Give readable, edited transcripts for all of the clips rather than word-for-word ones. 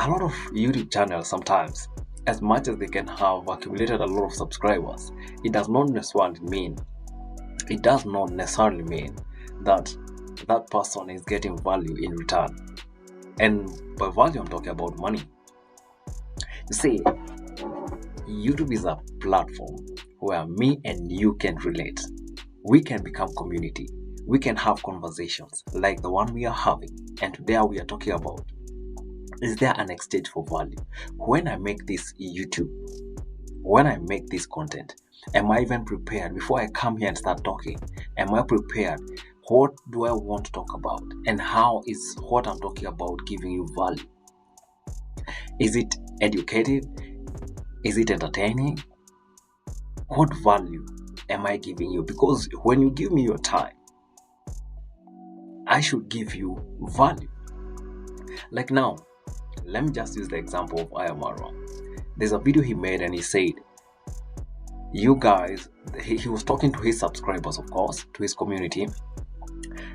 A lot of YouTube channels sometimes, as much as they can have accumulated a lot of subscribers, it does not necessarily mean that that person is getting value in return. And by value, I'm talking about money. You see, YouTube is a platform where me and you can relate. We can become community. We can have conversations like the one we are having. And today we are talking about, is there an exchange for value? When I make this YouTube, when I make this content, am I even prepared before I come here and start talking? Am I prepared? What do I want to talk about? And how is what I'm talking about giving you value? Is it educative? Is it entertaining? What value am I giving you? Because when you give me your time, I should give you value. Like now, let me just use the example of Ayamara. There's a video he made and he said, you guys, he was talking to his subscribers, of course, to his community,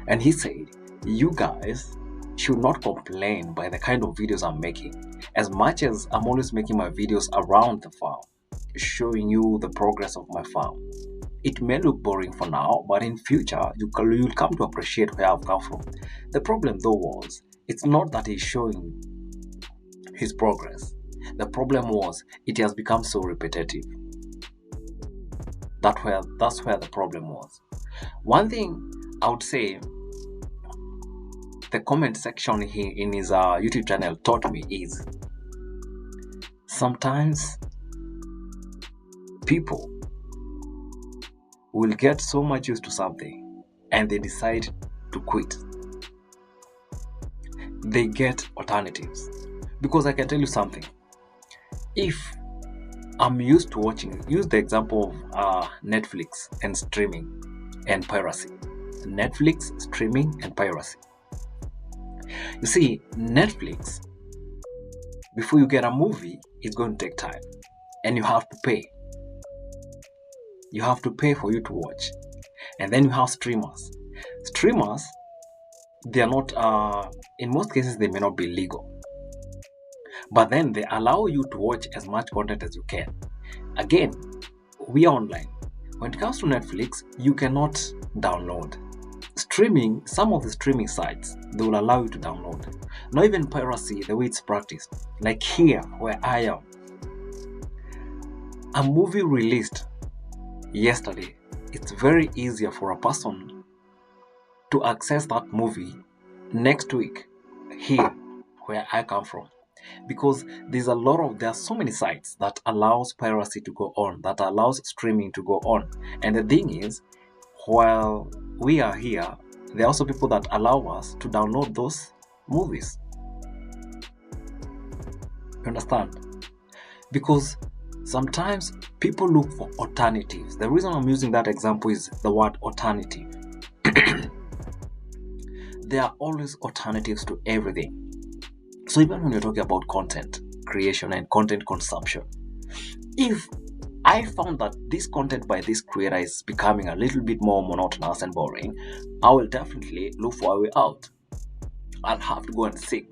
and he said, you guys should not complain by the kind of videos I'm making. As much as I'm always making my videos around the farm, showing you the progress of my farm, it may look boring for now, but in future, you'll come to appreciate where I've come from. The problem though was, it's not that he's showing his progress. The problem was, it has become so repetitive. That's where the problem was. One thing I would say, the comment section in his YouTube channel taught me is, sometimes people will get so much used to something and they decide to quit. They get alternatives. Because I can tell you something. If I'm used to watching, use the example of Netflix and streaming and piracy. Netflix, streaming, and piracy. You see, Netflix, before you get a movie, it's going to take time. And you have to pay. You have to pay for you to watch. And then you have streamers. Streamers, they are not, in most cases, they may not be legal. But then they allow you to watch as much content as you can. Again, we are online. When it comes to Netflix, you cannot download. Streaming, some of the streaming sites, they will allow you to download. Not even piracy, the way it's practiced. Like here, where I am. A movie released yesterday, it's very easier for a person to access that movie next week here, where I come from. Because there are so many sites that allows piracy to go on, that allows streaming to go on. And the thing is, while we are here, there are also people that allow us to download those movies. You understand? Because sometimes people look for alternatives. The reason I'm using that example is the word alternative. There are always alternatives to everything. So even when you're talking about content creation and content consumption, if I found that this content by this creator is becoming a little bit more monotonous and boring, I will definitely look for a way out. I'll have to go and seek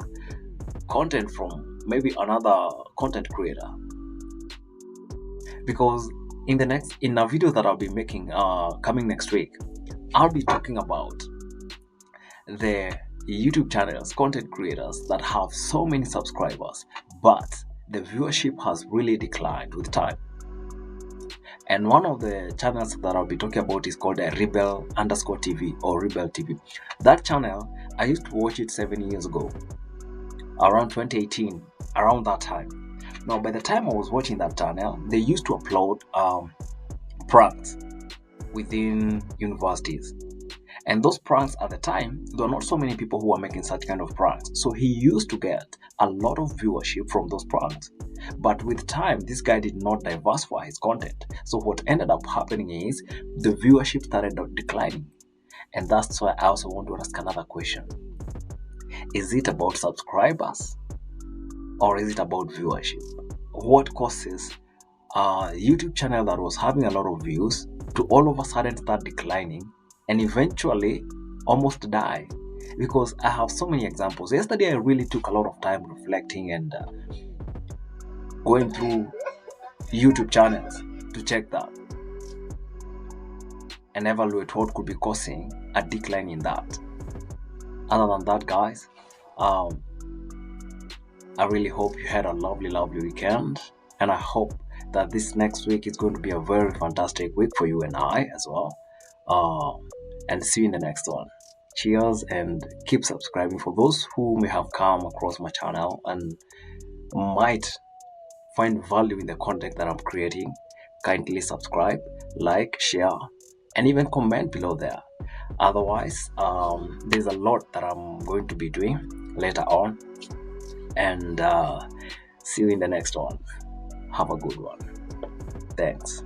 content from maybe another content creator. Because in a video that I'll be making coming next week, I'll be talking about the YouTube channels, content creators that have so many subscribers, but the viewership has really declined with time. And one of the channels that I'll be talking about is called Rebel_TV or Rebel TV. That channel, I used to watch it 7 years ago, around 2018, around that time. Now, by the time I was watching that channel, they used to upload pranks within universities. And those pranks at the time, there were not so many people who were making such kind of pranks. So he used to get a lot of viewership from those pranks. But with time, this guy did not diversify his content. So what ended up happening is the viewership started declining. And that's why I also want to ask another question. Is it about subscribers or is it about viewership? What causes a YouTube channel that was having a lot of views to all of a sudden start declining and eventually almost die? because I have so many examples. Yesterday I really took a lot of time reflecting and going through YouTube channels to check that and evaluate what could be causing a decline in that. Other than that, guys, um, I really hope you had a lovely weekend, and I hope that this next week is going to be a very fantastic week for you and I as well. And see you in the next one. Cheers, and keep subscribing. For those who may have come across my channel and might find value in the content that I'm creating, kindly subscribe, like, share, and even comment below there. Otherwise, there's a lot that I'm going to be doing later on, and see you in the next one. Have a good one. Thanks.